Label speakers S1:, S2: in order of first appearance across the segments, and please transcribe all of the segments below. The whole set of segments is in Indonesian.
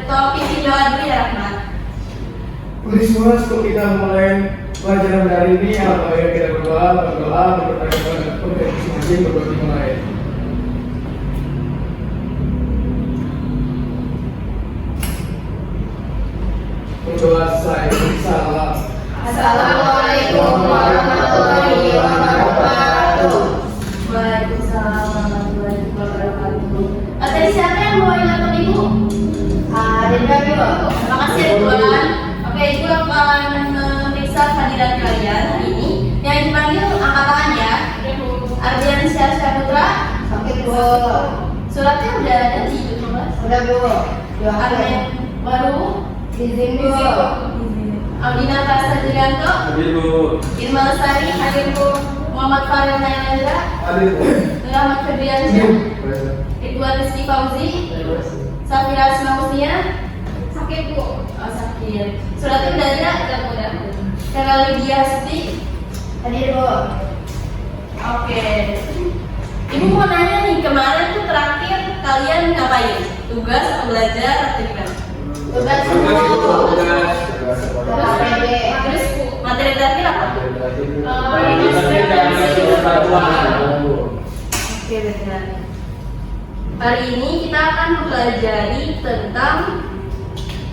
S1: Ketua pimpin doa dulu ya Rahmat.
S2: Mari semua sebelum kita mulai pelajaran hari ini, alhamdulillah kita berdoa bertanya kepada Tuhan masing-masing berdoa dimulai. Berdoa saya salam.
S1: Assalamualaikum warahmatullahi wabarakatuh. Waalaikumsalam warahmatullahi wabarakatuh. Tadi siapa yang bawa laptop ibu? Dinda dulu. Terima kasih ya Tuhan. Oke, ibu akan memeriksa kehadiran kalian hari ini. Yang dipanggil angkat tangan ya. Ardiansyah Syahputra.
S3: Sakit bu.
S1: Suratnya udah ada di YouTube Mas?
S3: Udah bu.
S1: Armen baru.
S3: Izin bu.
S1: Aldina Prasta Julianto.
S2: Hadir Bu.
S1: Irma Lestari. Hadir Bu. Muhammad Farel Nayanandra.
S2: Hadir Bu.
S1: Muhammad Febriansyah. Ridwan Rizky Fauzi. Safira Asmausnia. Sakit Bu. Oh sakit. Suratnya udah ada? Udah. Kara Lydia Siti.
S3: Hadir bu.
S1: Oke. Ibu mau nanya nih, kemarin tuh terakhir kalian ngapain? Tugas atau belajar atau gimana?
S3: Tugas
S2: Tugas itu
S3: bu.
S2: tugas.
S1: Terus materi terakhir apa? Oke, benar. Hari ini kita akan mempelajari tentang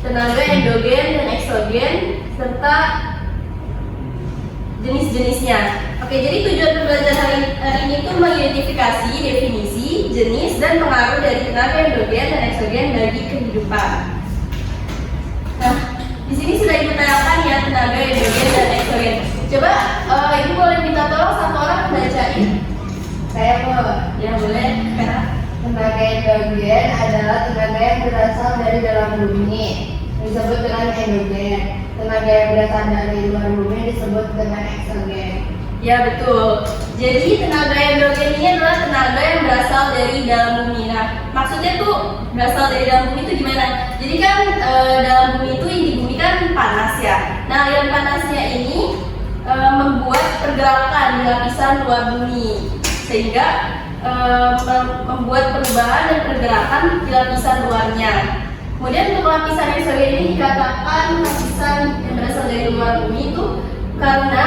S1: tenaga endogen dan eksogen serta jenis-jenisnya. Oke, jadi tujuan pembelajaran hari ini itu mengidentifikasi definisi, jenis, dan pengaruh dari tenaga endogen dan eksogen bagi kehidupan. Nah, di sini sudah ibu tanyakan ya tenaga endogen dan eksogen. Coba ibu boleh minta tolong satu orang bacain.
S3: Saya bu.
S1: Ya boleh.
S3: Tenaga endogen adalah tenaga yang berasal dari dalam bumi, disebut dengan endogen. Tenaga yang berasal dari luar bumi disebut dengan eksogen.
S1: Ya betul. Jadi tenaga endogen ini adalah tenaga yang berasal dari dalam bumi. Nah, maksudnya tuh berasal dari dalam bumi itu gimana? Jadi kan dalam bumi itu inti bumi kan panas ya. Nah, aliran panasnya ini membuat pergerakan di lapisan luar bumi sehingga membuat perubahan dan pergerakan di lapisan luarnya. Kemudian untuk lapisan eksogen ini dikatakan lapisan yang berasal dari luar bumi itu karena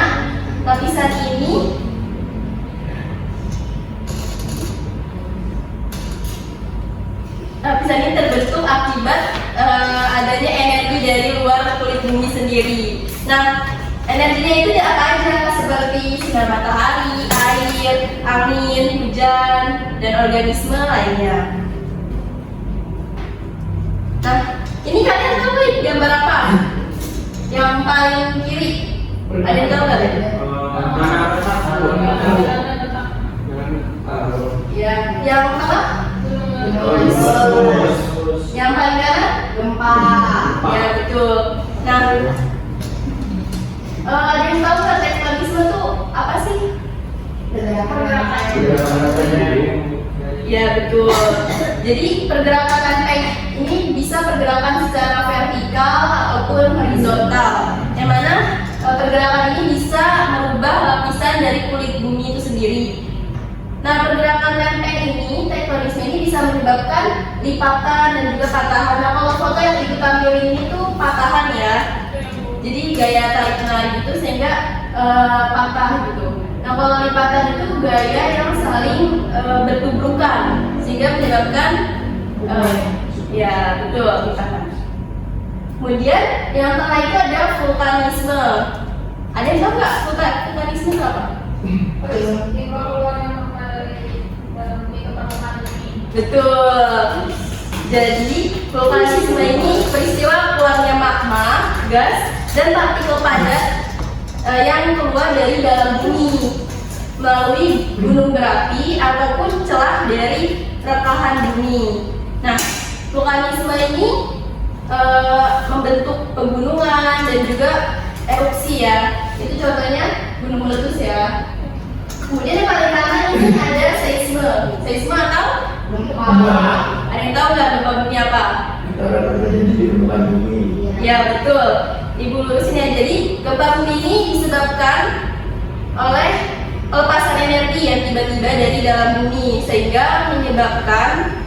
S1: lapisan ini terbentuk akibat adanya energi dari luar kulit bumi sendiri. Nah, energinya itu apa aja seperti sinar matahari, air, angin, hujan, dan organisme lainnya. Nah, ini kalian tahu nih gambar apa? Yang paling kiri. Ada yang tahu nggak? Ya, yang apa? Yang paling kanan?
S3: Gempa.
S1: Ya betul. Nah, ada yang tahu nggak tektonisme tuh apa sih? Ya betul. Jadi pergerakan lempeng ini bisa pergerakan secara vertikal ataupun horizontal. Yang mana pergerakan ini bisa merubah lapisan dari kulit bumi itu sendiri. Nah, pergerakan lempeng ini, tektonisme ini bisa menyebabkan lipatan dan juga patahan. Nah, kalau foto yang ibu tampilin ini tuh patahan ya. Jadi gaya tarik menarik gitu sehingga patah gitu. Nah, kalau lipatan itu gaya yang saling bertubrukan sehingga menyebabkan ya betul lipatan. Kemudian yang tengah itu ada vulkanisme. Ada yang tahu nggak vulkanisme itu apa? Betul. Jadi vulkanisme ini peristiwa keluarnya magma, gas, dan partikel padat yang keluar dari dalam bumi melalui gunung berapi ataupun celah dari rekahan bumi. Nah, vulkanisme ini membentuk pegunungan dan juga erupsi ya. Itu contohnya gunung meletus ya. Kemudian yang paling kanan ini ada seisme. Seisme atau gempa. Ada yang tahu nggak gempa bumi apa? Ya betul. Ibu lurusin ya. Jadi gempa bumi ini disebabkan oleh pelepasan energi yang tiba-tiba dari dalam bumi sehingga menyebabkan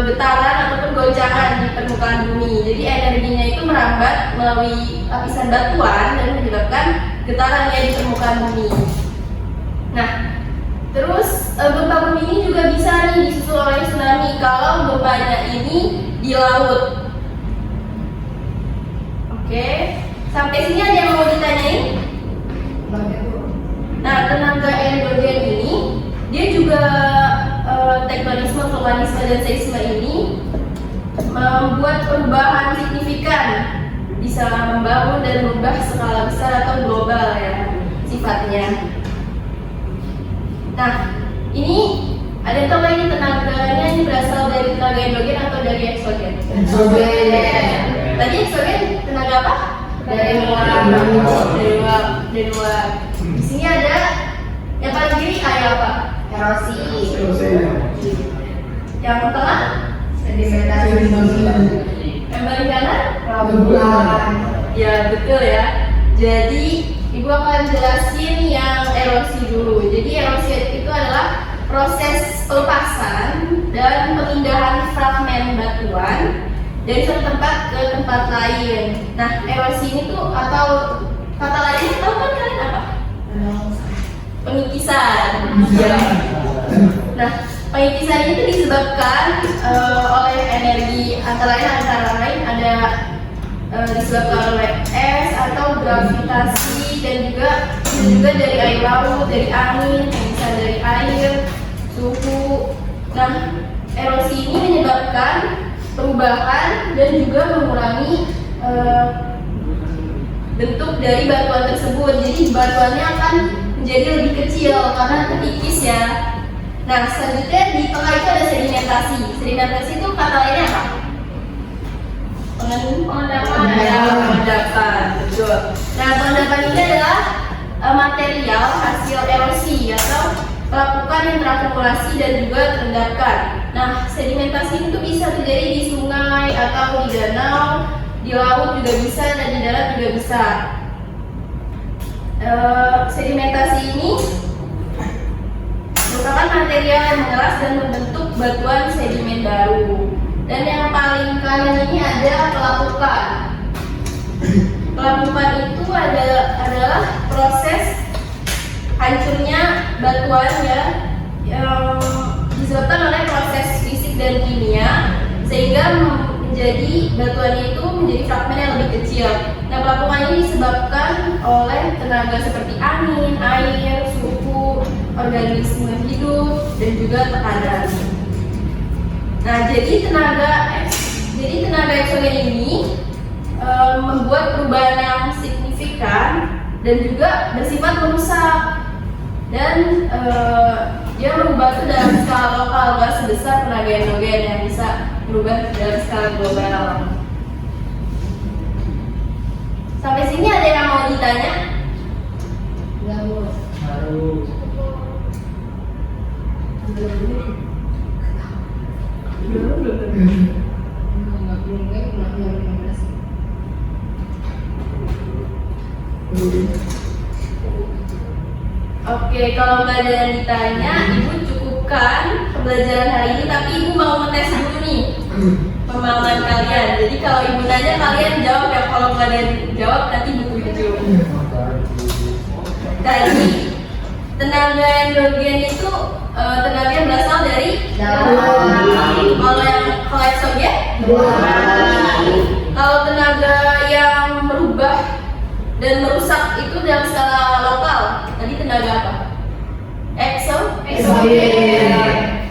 S1: getaran ataupun goncangan di permukaan bumi. Jadi energinya itu merambat melalui lapisan batuan dan menyebabkan getaran di permukaan bumi. Nah, terus gempa bumi ini juga bisa nih disusul oleh tsunami kalau gempanya ini di laut. Oke, sampai sini ada yang mau ditanyain? Nah, tenaga endogen ini dia juga tektonisme, vulkanisme, dan seisme ini membuat perubahan signifikan, bisa membangun dan merubah skala besar atau global ya sifatnya. Nah, ini ada yang tahu nggak ini tenaganya ini berasal dari tenaga endogen atau dari eksogen?
S2: Eksogen.
S1: Tadi eksogen tenaga apa?
S3: Dari luar.
S1: Dari luar. Di sini ada yang paling kiri kayak apa?
S3: Erosi.
S1: Yang tengah?
S3: Sedimentasi.
S1: Yang paling kanan?
S3: Pelabuhan.
S1: Ya betul ya. Jadi ibu akan jelasin yang erosi dulu. Jadi erosi itu adalah proses pelepasan dan pemindahan fragmen batuan dari satu tempat ke tempat lain. Nah, erosi ini tuh atau kata lainnya tahu kan kalian apa? Pengikisan. Nah, pengikisan itu disebabkan oleh energi antara lain ada disebabkan oleh es atau gravitasi dan juga dari air laut, dari angin, bisa dari air, suhu. Nah, erosi ini menyebabkan perubahan dan juga mengurangi bentuk dari batuan tersebut. Jadi batuannya akan menjadi lebih kecil karena terkikis ya. Nah, selanjutnya di tengah itu ada sedimentasi. Sedimentasi itu kata lainnya apa? Pengendapan, betul. Nah, pengendapan ini adalah material hasil erosi atau pelapukan yang terakumulasi dan juga terendapkan. Nah, sedimentasi itu bisa terjadi di sungai atau di danau, di laut juga bisa dan di darat juga bisa. Sedimentasi ini merupakan material yang mengeras dan membentuk batuan sedimen baru. Dan yang paling kanan ini ada pelapukan. Pelapukan itu adalah proses hancurnya batuan ya, yang disebabkan oleh proses fisik dan kimia sehingga menjadi batuannya itu menjadi fragmen yang lebih kecil. Nah, pelapukan ini disebabkan oleh tenaga seperti angin, air, suhu, organisme hidup, dan juga tekanan. Nah, jadi tenaga eksogen ini membuat perubahan yang signifikan dan juga bersifat merusak, dan dia merubah itu dalam skala lokal, nggak sebesar tenaga endogen yang bisa berubah dalam skala global. Sampai sini ada yang mau ditanya?
S2: Harus.
S1: Oke, kalau nggak ada yang ditanya, ibu cukupkan pembelajaran hari ini. Tapi ibu mau ngetes dulu nih pemahaman kalian. Jadi kalau ibu nanya kalian jawab ya. Kalau nggak ada yang jawab nanti buku hijau. Tadi tenaga endogen itu tenaga yang berasal dari kalau eksogen, kalau tenaga yang merubah dan merusak itu dalam skala lokal, tadi tenaga apa? Eksogen.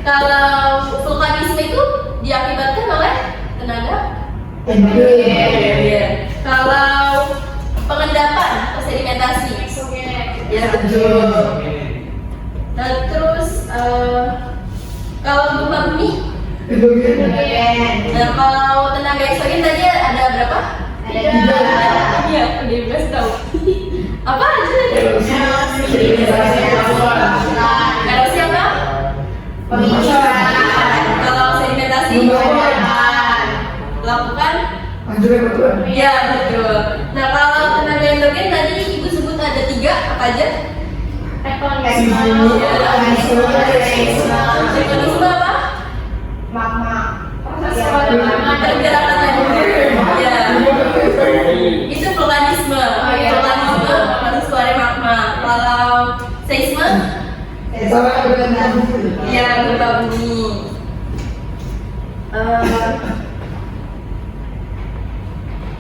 S1: Kalau vulkanisme itu diakibatkan oleh tenaga endogen. Kalau pengendapan atau sedimentasi, ya betul. Nah, terus kalau gempa bumi, nah kalau tenaga eksogen tadi ada berapa? Iya, udah dikasih tahu. Apa aja tadi? Erosi apa? Kalau sedimentasi, lakukan? Iya, betul. Nah, kalau tenaga endogen tadi ibu sebut ada 3, apa aja? Tektonisme apa?
S3: magma.
S1: Proses
S3: Ya.
S1: pergerakan magma. Ya. Itu vulkanisme.
S3: iya.
S1: Vulkanisme proses keluarnya magma. Kalau seisme, ya gempa bumi.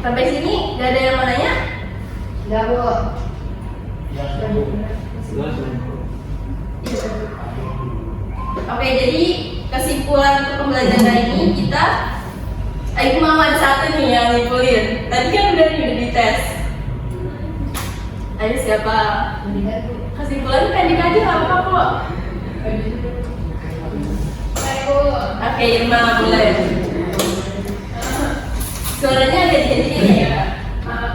S1: Sampai sini gak ada yang mau nanya?
S3: Enggak, Bu.
S1: Oke, jadi kesimpulan untuk pembelajaran hari ini kita aku mau ada satu nih yang nyimpulin. Tadi kan udah dites. Ayo siapa?
S3: Mendingan, Bu.
S1: Kesimpulan pendek aja nggak apa-apa kok.
S3: Ayo.
S1: Oke, Irma mulai. Suaranya agak dikit-dikit ya.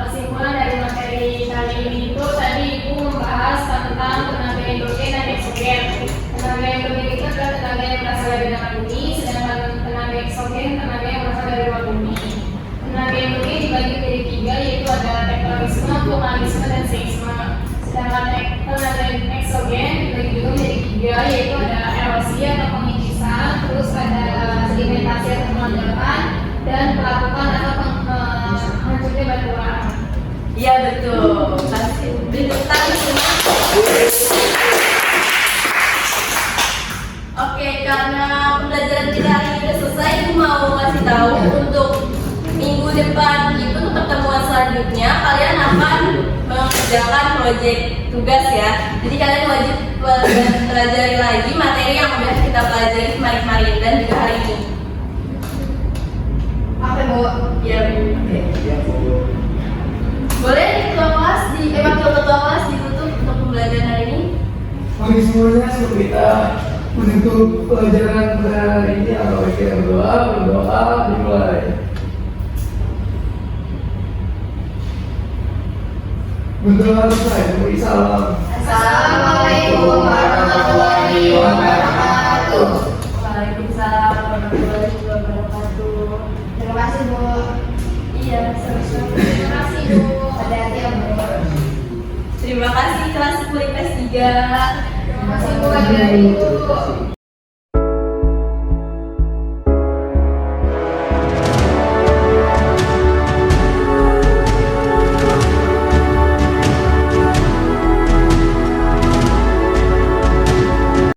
S4: Kesimpulan dari materi kali ini itu tadi Ibu membahas tentang tenaga endogenen dan eksogen. Tenaga endogenen itu adalah tenaga yang berasal dari dalam bumi, sedangkan tenaga eksogen tenaga yang berasal dari luar bumi. Tenaga endogenen dibagi menjadi tiga, yaitu ada tektonisme, vulkanisme, dan seisme. Sedangkan tenaga eksogen dibagi juga menjadi tiga, yaitu ada erosi atau pengikisan, terus ada sedimentasi atau pengendapan, dan pelapukan atau hancurnya batu bara.
S1: Iya betul. Kasih tepuk tangan semua. Oke, karena pembelajaran kita hari ini sudah selesai, aku mau kasih tahu untuk minggu depan itu untuk pertemuan selanjutnya kalian akan mengerjakan proyek tugas ya. Jadi kalian wajib pelajari lagi materi yang udah kita pelajari kemarin-kemarin dan juga hari ini.
S3: Apa, Bu?
S1: Ya, oke. Boleh ketua kelas wakil ketua kelas ditutup untuk pembelajaran hari ini?
S2: Bagi semuanya sebelum kita menutup pelajaran pada hari ini, atau kita berdoa dimulai. Berdoa selesai, beri salam.
S3: Assalamualaikum warahmatullahi wabarakatuh.
S1: Waalaikumsalam warahmatullahi wabarakatuh.
S3: Terima kasih, Bu.
S1: Iya, sama-sama.
S4: Terima kasih, Bu.
S3: Hati-hati ya, Bu.
S1: Terima kasih kelas 10 IPS 3.
S3: Terima kasih, Bu. Hati-hati, Bu.